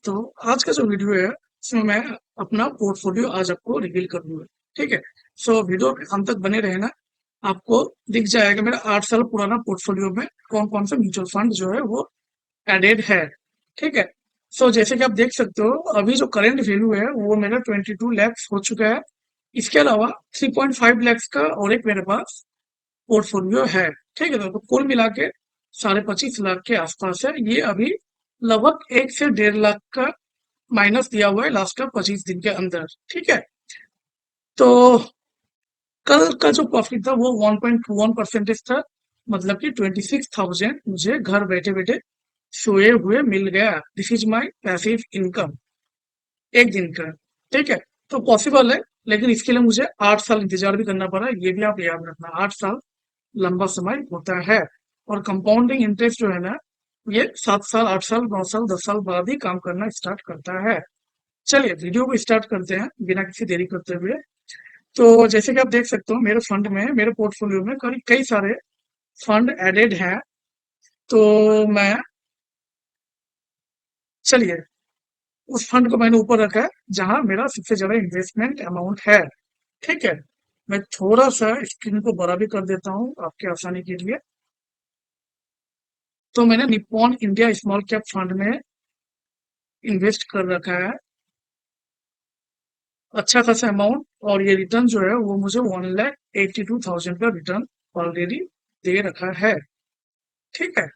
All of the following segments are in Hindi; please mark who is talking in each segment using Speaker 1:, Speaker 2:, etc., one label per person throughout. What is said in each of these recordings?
Speaker 1: दोस्तों, आज का जो वीडियो है इसमें मैं अपना पोर्टफोलियो आज आपको रिवील करूंगा। ठीक है। सो वीडियो के अंत तक बने रहना। आपको दिख जाएगा मेरा 8 साल पुराना पोर्टफोलियो में कौन कौन सा म्यूचुअल फंड जो है वो एडेड है। ठीक है। सो जैसे कि आप देख सकते हो, अभी जो करंट वैल्यू है वो मेरा 22 लैक्स हो चुका है। इसके अलावा 3.5 लैक्स का और एक मेरे पास पोर्टफोलियो है। ठीक है। तो कुल मिला के 25.5 लाख के आसपास है ये अभी। लगभग 1 से 1.5 लाख का माइनस दिया हुआ है लास्ट का 25 दिन के अंदर। ठीक है। तो कल का जो प्रॉफिट था वो 1.21% था। मतलब कि 26,000 मुझे घर बैठे बैठे सोए हुए मिल गया। This is my passive income एक दिन का। ठीक है। तो पॉसिबल है, लेकिन इसके लिए मुझे 8 साल इंतजार भी करना पड़ा। ये भी आप याद रखना, 8 साल लंबा समय होता है। और कंपाउंडिंग इंटरेस्ट जो है ना, ये 7 साल 8 साल 9 साल 10 साल बाद ही काम करना स्टार्ट करता है। चलिए वीडियो को स्टार्ट करते हैं बिना किसी देरी करते हुए। तो जैसे कि आप देख सकते हो, मेरे फंड में, मेरे पोर्टफोलियो में करीब कई सारे फंड एडेड हैं। तो मैं, चलिए, उस फंड को मैंने ऊपर रखा है जहां मेरा सबसे ज्यादा इन्वेस्टमेंट अमाउंट है। ठीक है। मैं थोड़ा सा स्क्रीन को बड़ा भी कर देता हूँ आपके आसानी के लिए। तो मैंने Nippon India small cap fund में इन्वेस्ट कर रखा है अच्छा खासा अमाउंट। और ये रिटर्न जो है वो मुझे 1,82,000 का रिटर्न ऑलरेडी दे रखा है। ठीक है।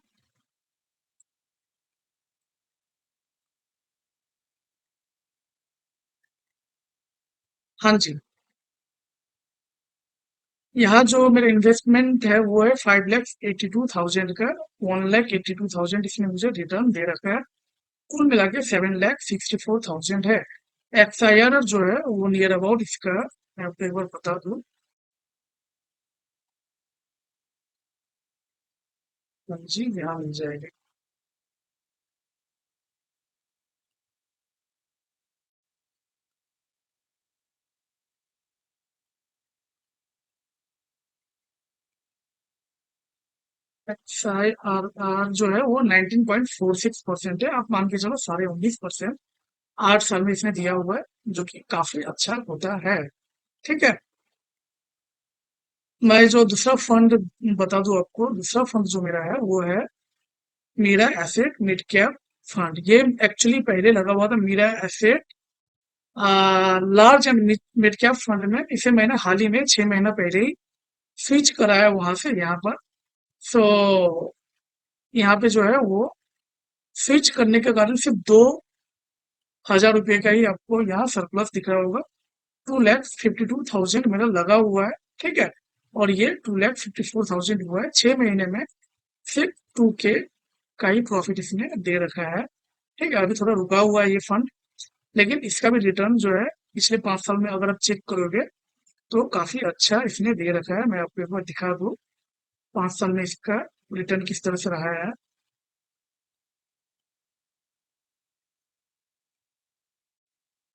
Speaker 1: हाँ जी। यहाँ जो मेरा इन्वेस्टमेंट है वो है 5,82,000 का। 1,82,000 इसने मुझे रिटर्न दे रखा है। कुल मिला के 7,64,000 है। XIRR जो है वो नियर अबाउट इसका, मैं आपको एक बार बता दूं। हाँ जी, यहाँ मिल जाएगा। XIRR जो है वो 19.46% है। आप मान के चलो 19.5%। 8 साल में इसने दिया हुआ है, जो कि काफी अच्छा होता है। ठीक है। मैं जो दूसरा फंड बता दूं आपको, दूसरा फंड जो मेरा है वो है Mirae Asset mid cap fund. ये एक्चुअली पहले लगा हुआ था Mirae Asset large and mid cap fund में। इसे मैंने हाल ही में 6 महीना पहले ही स्विच कराया वहां से यहाँ पर। सो यहाँ पे जो है वो स्विच करने के कारण सिर्फ 2,000 रुपये का ही आपको यहाँ सरप्लस दिख रहा होगा। 2,52,000 मेरा लगा हुआ है। ठीक है। और ये 2,54,000 हुआ है 6 महीने में। सिर्फ 2K का ही प्रॉफिट इसने दे रखा है। ठीक है। अभी थोड़ा रुका हुआ है ये फंड, लेकिन इसका भी रिटर्न जो है पिछले 5 साल में अगर आप चेक करोगे तो काफी अच्छा इसने दे रखा है। मैं आपको एक बार दिखा दूं 5 साल में इसका रिटर्न किस तरह से रहा है।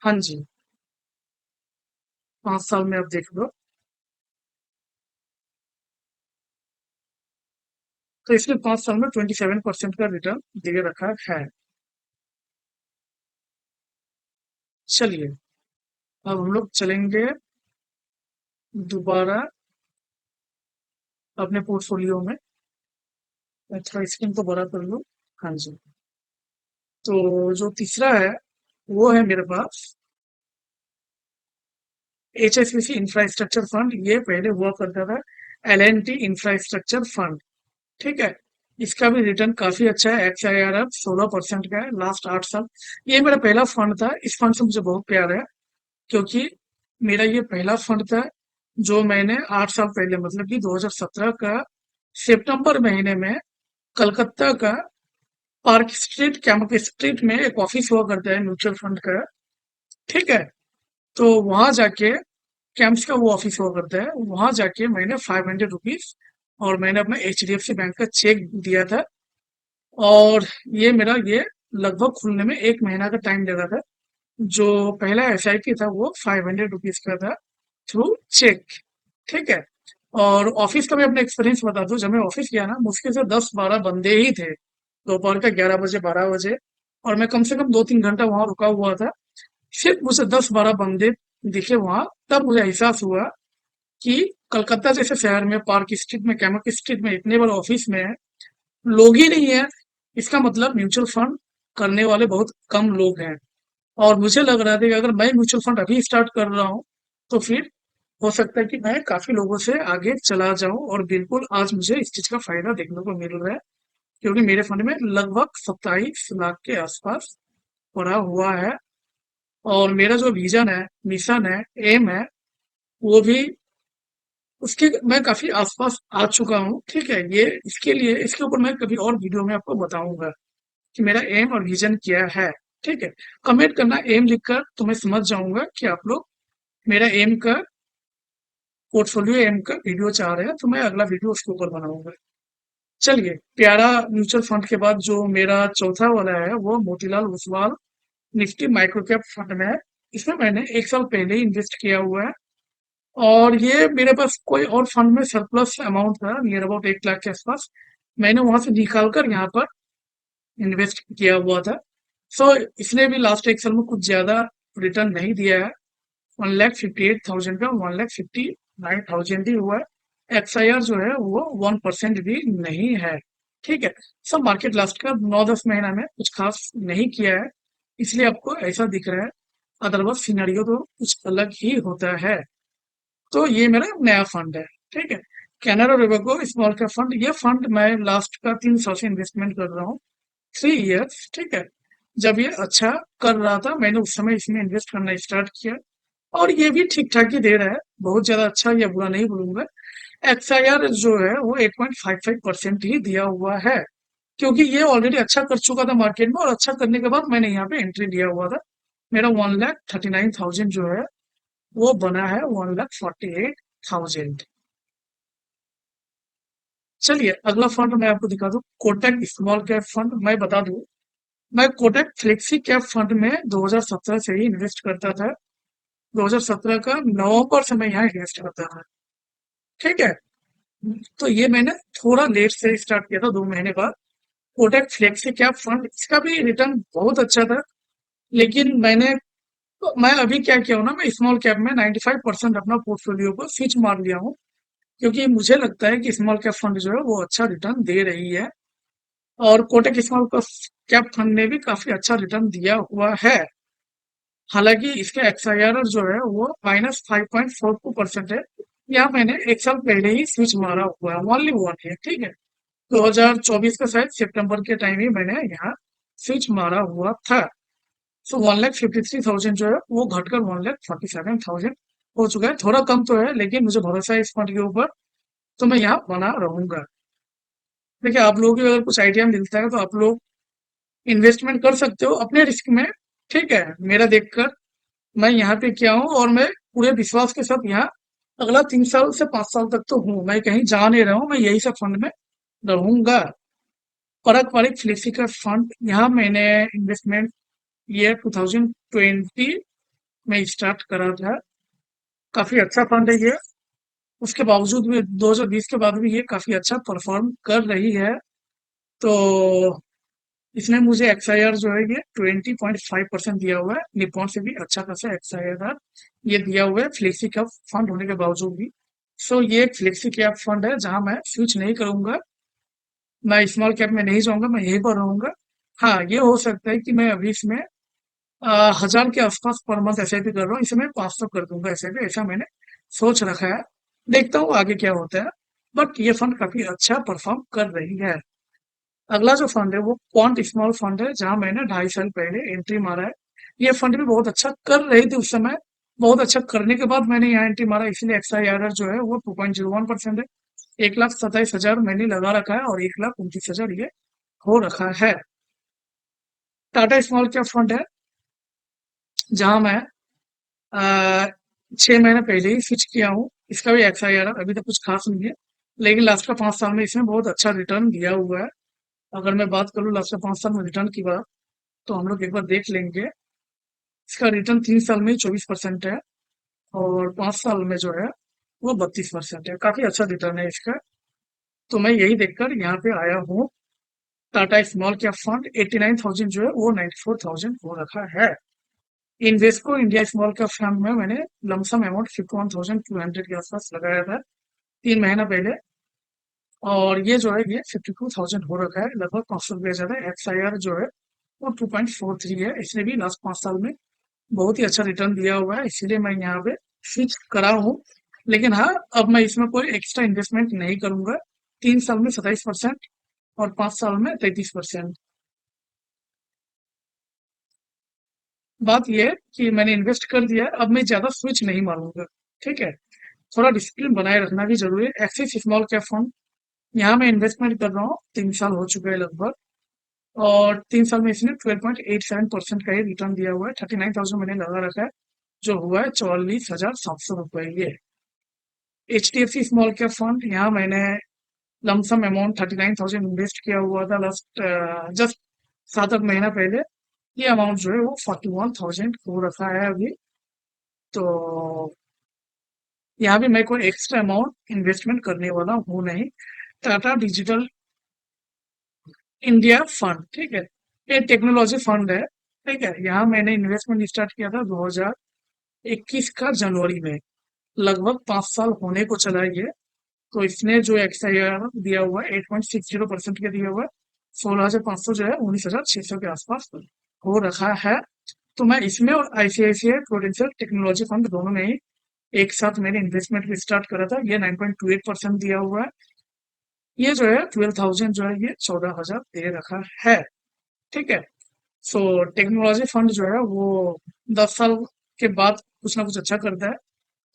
Speaker 1: हाँ जी, 5 साल में आप देख लो तो इसने 5 साल में 27% का रिटर्न दे रखा है। चलिए, अब हम लोग चलेंगे दोबारा अपने पोर्टफोलियो में। मैं थोड़ा स्क्रीन को बड़ा कर लूं। हाँ जी। तो जो तीसरा है वो है मेरे पास HSBC इंफ्रास्ट्रक्चर फंड। ये पहले हुआ करता था L&T इंफ्रास्ट्रक्चर फंड। ठीक है। इसका भी रिटर्न काफी अच्छा है। XIRR 16% का है लास्ट 8 साल। ये मेरा पहला फंड था। इस फंड से मुझे बहुत प्यार है, क्योंकि मेरा ये पहला फंड था जो मैंने 8 साल पहले, मतलब कि 2017 का सितंबर महीने में कलकत्ता का पार्क स्ट्रीट, कैंपस स्ट्रीट में एक ऑफिस हुआ करता है म्यूचुअल फंड का। ठीक है। तो वहां जाके, कैंप्स का वो ऑफिस हुआ करता है, वहां जाके मैंने 500 रुपीज और मैंने अपना HDFC बैंक का चेक दिया था। और ये मेरा ये लगभग खुलने में 1 महीना का टाइम लगा था। जो पहला SIP था वो 500 रुपीज का था, थ्रू चेक। ठीक है। और ऑफिस का मैं अपना एक्सपीरियंस बता दूं, जब मैं ऑफिस गया ना, मुश्किल से 10-12 बंदे ही थे, दोपहर का 11 बजे 12 बजे। और मैं कम से कम 2-3 घंटा वहां रुका हुआ था। फिर मुझे 10-12 बंदे दिखे वहां, तब मुझे एहसास हुआ कि कलकत्ता जैसे शहर में पार्क स्ट्रीट में, कैमक स्ट्रीट में इतने बड़े ऑफिस में लोग ही नहीं है। इसका मतलब म्यूचुअल फंड करने वाले बहुत कम लोग हैं। और मुझे लग रहा था कि अगर मैं म्यूचुअल फंड अभी स्टार्ट कर रहा हूँ तो फिर हो सकता है कि मैं काफी लोगों से आगे चला जाऊं। और बिल्कुल आज मुझे इस चीज का फायदा देखने को मिल रहा है, क्योंकि मेरे फंड में लगभग 27 लाख के आसपास पड़ा हुआ है। और मेरा जो विजन है, मिशन है, एम है, वो भी उसके मैं काफी आसपास आ चुका हूँ। ठीक है, ये इसके लिए इसके ऊपर मैं कभी और वीडियो में आपको बताऊंगा कि मेरा एम और विजन क्या है। ठीक है, कमेंट करना एम लिखकर, तो मैं समझ जाऊंगा कि आप लोग मेरा एम का पोर्टफोलियो एम का वीडियो चाह रहे हैं, तो मैं अगला वीडियो उसके ऊपर बनाऊंगा। चलिए, प्यारा म्यूचुअल फंड के बाद जो मेरा चौथा वाला है वो Motilal Oswal Nifty micro cap fund में है। इसमें मैंने 1 साल पहले ही इन्वेस्ट किया हुआ है। और ये मेरे पास कोई और फंड में सरप्लस अमाउंट था, नियर अबाउट 1 लाख के आसपास। मैंने वहां से निकाल कर यहाँ पर इन्वेस्ट किया हुआ था। सो इसने भी लास्ट 1 साल में कुछ ज्यादा रिटर्न नहीं दिया है। 1,58,000 का 1,59,000 ही हुआ है। XIR जो है वो 1% भी नहीं है। ठीक है, सब मार्केट लास्ट का 9-10 महीना में कुछ खास नहीं किया है, इसलिए आपको ऐसा दिख रहा है। अदरवाइज सिनेरियो तो कुछ अलग ही होता है। तो ये मेरा नया फंड है। ठीक है, Canara Robeco small cap fund, ये फंड मैं लास्ट का 3 साल से इन्वेस्टमेंट कर रहा हूँ, 3 इयर्स। ठीक है, जब ये अच्छा कर रहा था मैंने उस समय इसमें इन्वेस्ट करना स्टार्ट किया। और ये भी ठीक ठाक ही दे रहा है, बहुत ज्यादा अच्छा या बुरा नहीं बोलूंगा। XIR जो है वो 8.55% ही दिया हुआ है, क्योंकि ये ऑलरेडी अच्छा कर चुका था मार्केट में, और अच्छा करने के बाद मैंने यहाँ पे एंट्री लिया हुआ था। मेरा 1,39,000 जो है वो बना है 1,48,000। चलिए, अगला फंड मैं आपको दिखा दूं, कोटक स्मॉल कैप फंड। मैं बता दूं, मैं कोटक फ्लेक्सी कैप फंड में 2017 से ही इन्वेस्ट करता था। 2017 का नवंबर से मैं यहाँ इन्वेस्ट करता था। ठीक है, तो ये मैंने थोड़ा लेट से स्टार्ट किया था, 2 महीने बाद। कोटक फ्लेक्सी कैप फंड, इसका भी रिटर्न बहुत अच्छा था। लेकिन मैं अभी क्या किया हूं ना, मैं स्मॉल कैप में 95% अपना पोर्टफोलियो को स्विच मार लिया हूँ, क्योंकि मुझे लगता है कि स्मॉल कैप फंड जो है वो अच्छा रिटर्न दे रही है। और कोटक स्मॉल कैप फंड ने भी काफी अच्छा रिटर्न दिया हुआ है। हालांकि इसका XIR जो है वो -5.42% है। यहाँ मैंने 1 साल पहले ही स्विच मारा हुआ है, ओनली वन है। ठीक है, 2024 का शायद सितंबर के टाइम ही मैंने यहाँ स्विच मारा हुआ था। सो 1,53,000 जो है वो घटकर 1,47,000 हो चुका है। थोड़ा कम तो है, लेकिन मुझे भरोसा है इस फंड के ऊपर, तो मैं यहाँ बना रहूंगा। देखिए, आप लोगों को अगर कुछ आइडिया मिलता है तो आप लोग इन्वेस्टमेंट कर सकते हो अपने रिस्क में। ठीक है, मेरा देखकर मैं यहाँ पे क्या हूँ, और मैं पूरे विश्वास के साथ यहाँ अगला 3 साल से 5 साल तक तो हूँ, मैं कहीं जा नहीं रहा हूँ, मैं यही सब फंड में रहूंगा। पारंपरिक फ्लेक्सी का फंड, यहाँ मैंने इन्वेस्टमेंट ईयर 2020 में स्टार्ट करा था। काफी अच्छा फंड है ये। उसके बावजूद भी 2020 के बाद भी ये काफी अच्छा परफॉर्म कर रही है। तो इसने मुझे XIR जो है ये 20.5% दिया हुआ है। निपॉन से भी अच्छा खासा XIR ये दिया हुआ है, फ्लेक्सी कैप फंड होने के बावजूद भी। सो ये एक फ्लेक्सी कैप फंड है जहां मैं स्विच नहीं करूंगा, मैं स्मॉल कैप में नहीं जाऊंगा, मैं यहीं पर रहूंगा। हाँ, ये हो सकता है कि मैं अभी इसमें 1,000 के आसपास पर मंथ SIP कर रहा हूँ, इसमें 500 कर दूंगा SIP, ऐसा मैंने सोच रखा है। देखता हूँ आगे क्या होता है। बट ये फंड काफी अच्छा परफॉर्म कर रही है। अगला जो फंड है वो क्वांट स्मॉल फंड है, जहां मैंने 2.5 साल पहले एंट्री मारा है। ये फंड भी बहुत अच्छा कर रही थी उस समय, बहुत अच्छा करने के बाद मैंने यहाँ एंट्री मारा, इसलिए XIR जो है वो 2.01% है। 1,27,000 मैंने लगा रखा है, और 1,29,000 ये हो रखा है। टाटा स्मॉल कैप फंड है, जहां मैं 6 महीने पहले ही स्विच किया हूँ। इसका भी XIR अभी तक कुछ खास नहीं है, लेकिन लास्ट का 5 साल में इसने बहुत अच्छा रिटर्न दिया हुआ है। अगर मैं बात करूँ लास्ट के 5 साल में रिटर्न की बात, तो हम लोग एक बार देख लेंगे। इसका रिटर्न 3 साल में 24% है, और 5 साल में जो है वो 32% है। काफी अच्छा रिटर्न है इसका। तो मैं यही देखकर यहाँ पे आया हूँ। टाटा स्मॉल कैप फंड 89,000 जो है वो 94,000 हो रखा है। Invesco India small cap fund में मैंने लमसम अमाउंट 51,200 के आसपास लगाया था 3 महीना पहले, और ये जो है ये 52,000 हो रखा है, लगभग 500 रुपया ज्यादा। XIR जो है वो 2.43 है। इसने भी लास्ट 5 साल में बहुत ही अच्छा रिटर्न दिया हुआ है, इसीलिए मैं यहाँ पे स्विच करा हूँ। लेकिन हाँ, अब मैं इसमें कोई एक्स्ट्रा इन्वेस्टमेंट नहीं करूंगा। 3 साल में 27% और 5 साल में 33%। बात यह है कि मैंने इन्वेस्ट कर दिया है, अब मैं ज्यादा स्विच नहीं मारूंगा। ठीक है, थोड़ा डिसिप्लिन बनाए रखना भी जरूरी है। एक्सिस स्मॉल कैप फंड, यहाँ मैं इन्वेस्टमेंट कर रहा हूँ, 3 साल हो चुके हैं लगभग, और 3 साल में इसने 12.87% का ही रिटर्न दिया हुआ है। 39,000 मैंने लगा रखा है, जो हुआ है 44,700 रुपये। ये HDFC स्मॉल कैप फंड, यहाँ मैंने लमसम अमाउंट 39,000 इन्वेस्ट किया हुआ था लास्ट जस्ट 7-8 महीना पहले। ये अमाउंट जो है वो 41,000 हो रखा है अभी। तो यहाँ भी मैं कोई एक्स्ट्रा अमाउंट इन्वेस्टमेंट करने वाला हूँ नहीं। टाटा डिजिटल इंडिया फंड, ठीक है, ये टेक्नोलॉजी फंड है। ठीक है, यहाँ मैंने इन्वेस्टमेंट स्टार्ट किया था 2021 का जनवरी में, लगभग 5 साल होने को चला है ये। तो इसने जो XIR दिया हुआ है 8.60% के दिया हुआ है, 16,500 जो है 19,600 के आसपास हो रखा है। तो मैं इसमें और ICICI प्रूडेंशियल टेक्नोलॉजी फंड दोनों में ही एक साथ मैंने इन्वेस्टमेंट भी स्टार्ट करा था। ये 9.28% दिया हुआ है। ये जो है 12,000 जो है ये 14,000 दे रखा है। ठीक है, सो टेक्नोलॉजी फंड जो है वो 10 साल के बाद कुछ ना कुछ अच्छा करता है।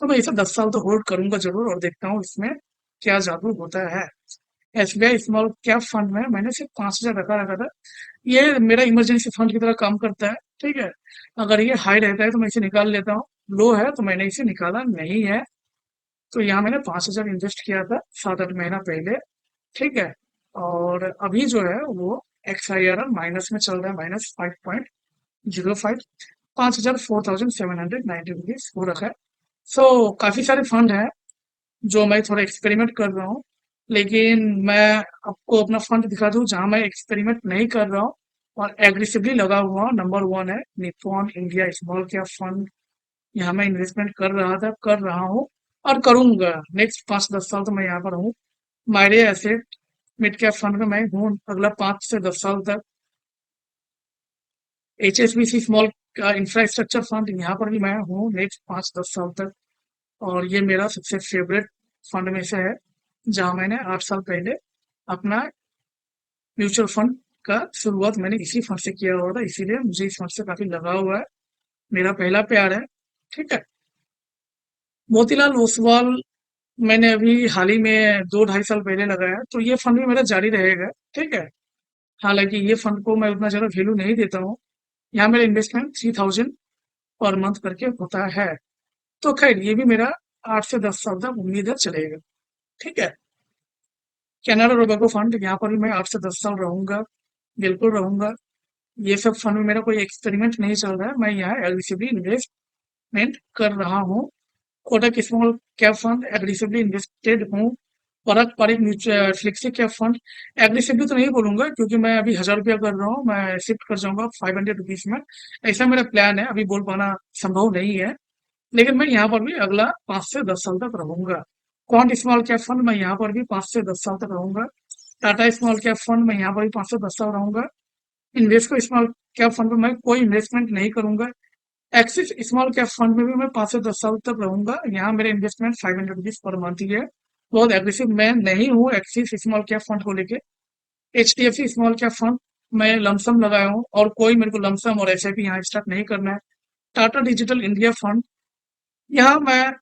Speaker 1: तो मैं इसे 10 साल तो होल्ड करूंगा जरूर, और देखता हूँ इसमें क्या जादू होता है। SBI स्मॉल कैप फंड में मैंने सिर्फ 5,000 रखा था। ये मेरा इमरजेंसी फंड की तरह काम करता है। ठीक है, अगर ये हाई रहता है तो मैं इसे निकाल लेता हूँ, लो है तो मैंने इसे निकाला नहीं है। तो यहाँ मैंने 5,000 इन्वेस्ट किया था 7-8 महीना पहले। ठीक है, और अभी जो है वो XIR माइनस में चल रहा है, -5.05। 5,000 4,790 रुपीज हो रखा है। सो काफी सारे फंड है जो मैं थोड़ा एक्सपेरिमेंट कर रहा हूँ। लेकिन मैं आपको अपना फंड दिखा दूं जहां मैं एक्सपेरिमेंट नहीं कर रहा हूँ और एग्रेसिवली लगा हुआ हूँ। नंबर 1 है Nippon India small cap fund. यहाँ मैं इन्वेस्टमेंट कर रहा था, कर रहा हूँ और करूंगा। नेक्स्ट 5-10 साल तो मैं यहाँ पर हूँ। मायरे एसेट मिड कैप फंड में मैं हूँ अगला 5 से 10 साल तक। HSBC स्मॉल का इंफ्रास्ट्रक्चर फंड, यहाँ पर भी मैं हूँ नेक्स्ट 5-10 साल तक। और ये मेरा सबसे फेवरेट फंड में से है, जहां मैंने 8 साल पहले अपना म्यूचुअल फंड का शुरुआत मैंने इसी फंड से किया हुआ था, इसीलिए मुझे इस फंड से काफी लगाव हुआ है। मेरा पहला प्यार है। ठीक है, मोतीलाल ओसवाल मैंने अभी हाल ही में 2-2.5 साल पहले लगाया, तो ये फंड भी मेरा जारी रहेगा। ठीक है, हालांकि ये फंड को मैं उतना ज्यादा वैल्यू नहीं देता हूँ। यहाँ मेरा इन्वेस्टमेंट 3,000 पर मंथ करके होता है। तो खैर ये भी मेरा 8 से 10 साल तक उम्मीद है चलेगा। ठीक है, कैनरा रोबेको फंड, यहाँ पर भी मैं 8 से 10 साल रहूंगा, बिल्कुल रहूंगा। ये सब फंड में मेरा कोई एक्सपेरिमेंट नहीं चल रहा है, मैं यहाँ एग्रेसिवली इन्वेस्टमेंट कर रहा हूँ। Kotak small cap fund aggressively invested हूँ। Parag Parikh mutual flexi cap fund, aggressively तो नहीं बोलूंगा क्योंकि मैं अभी 1,000 रुपया कर रहा हूँ, मैं शिफ्ट कर जाऊंगा 500 रुपीज में। ऐसा मेरा प्लान है, अभी बोल पाना संभव नहीं है। लेकिन मैं यहाँ पर भी अगला 5 से 10 साल तक रहूंगा। क्वांट स्मॉल कैप फंड, मैं यहाँ पर भी 5 से 10 साल तक रहूंगा। टाटा स्मॉल कैप फंड, मैं यहाँ पर भी 5 से 10 साल रहूंगा। इन्वेस्को स्मॉल कैप फंड में मैं कोई इन्वेस्टमेंट नहीं करूंगा। एक्सिस स्मॉल कैप फंड में भी मैं 5 से 10 साल तक रहूंगा। यहाँ मेरा इन्वेस्टमेंट 500 रुपीज पर मंथ ही है। बहुत एग्रेसिव मैं नहीं हूँ एक्सिस स्मॉल कैप फंड को लेके। HDFC स्मॉल कैप फंड मैं लमसम लगाया हूँ, और कोई मेरे को लमसम और SIP यहाँ स्टार्ट नहीं करना है। टाटा डिजिटल इंडिया फंड, यहाँ मैं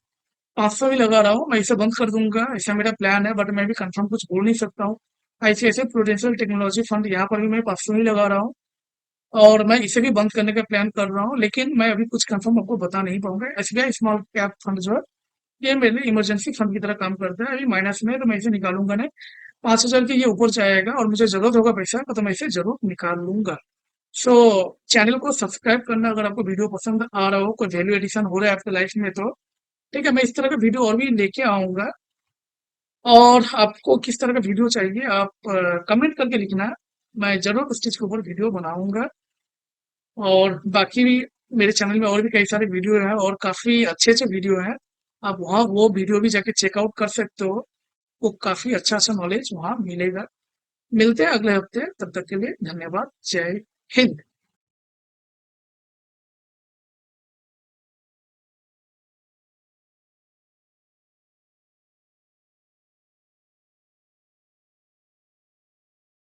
Speaker 1: 500 ही लगा रहा हूँ, मैं इसे बंद कर दूंगा, ऐसा मेरा प्लान है, बट मैं भी कंफर्म कुछ बोल नहीं सकता हूँ। ICICI प्रूडेंशियल टेक्नोलॉजी फंड, यहाँ पर भी मैं 500 ही लगा रहा हूँ, और मैं इसे भी बंद करने का प्लान कर रहा हूँ, लेकिन मैं अभी कुछ कंफर्म आपको बता नहीं पाऊंगा। SBI स्मॉल कैप फंड जो है ये मेरे इमरजेंसी फंड की तरह काम करता है। अभी माइनस में है, तो मैं इसे निकालूंगा नहीं। 5,000 के ये ऊपर जाएगा और मुझे जरूरत होगा पैसा का, तो मैं इसे जरूर निकाल लूंगा। सो चैनल को सब्सक्राइब करना अगर आपको वीडियो पसंद आ रहा हो, कोई वैल्यू एडिशन हो रहा है आपके लाइफ में तो। ठीक है, मैं इस तरह का वीडियो और भी लेके आऊंगा। और आपको किस तरह का वीडियो चाहिए आप कमेंट करके लिखना। मैं जरूर उस चीज के ऊपर वीडियो बनाऊंगा। और बाकी भी मेरे चैनल में और भी कई सारे वीडियो हैं और काफी अच्छे अच्छे वीडियो हैं। आप वहाँ वो वीडियो भी जाके चेकआउट कर सकते हो। वो काफी अच्छा सा नॉलेज वहाँ मिलेगा। मिलते हैं अगले हफ्ते, तब तक के लिए धन्यवाद। जय हिंद।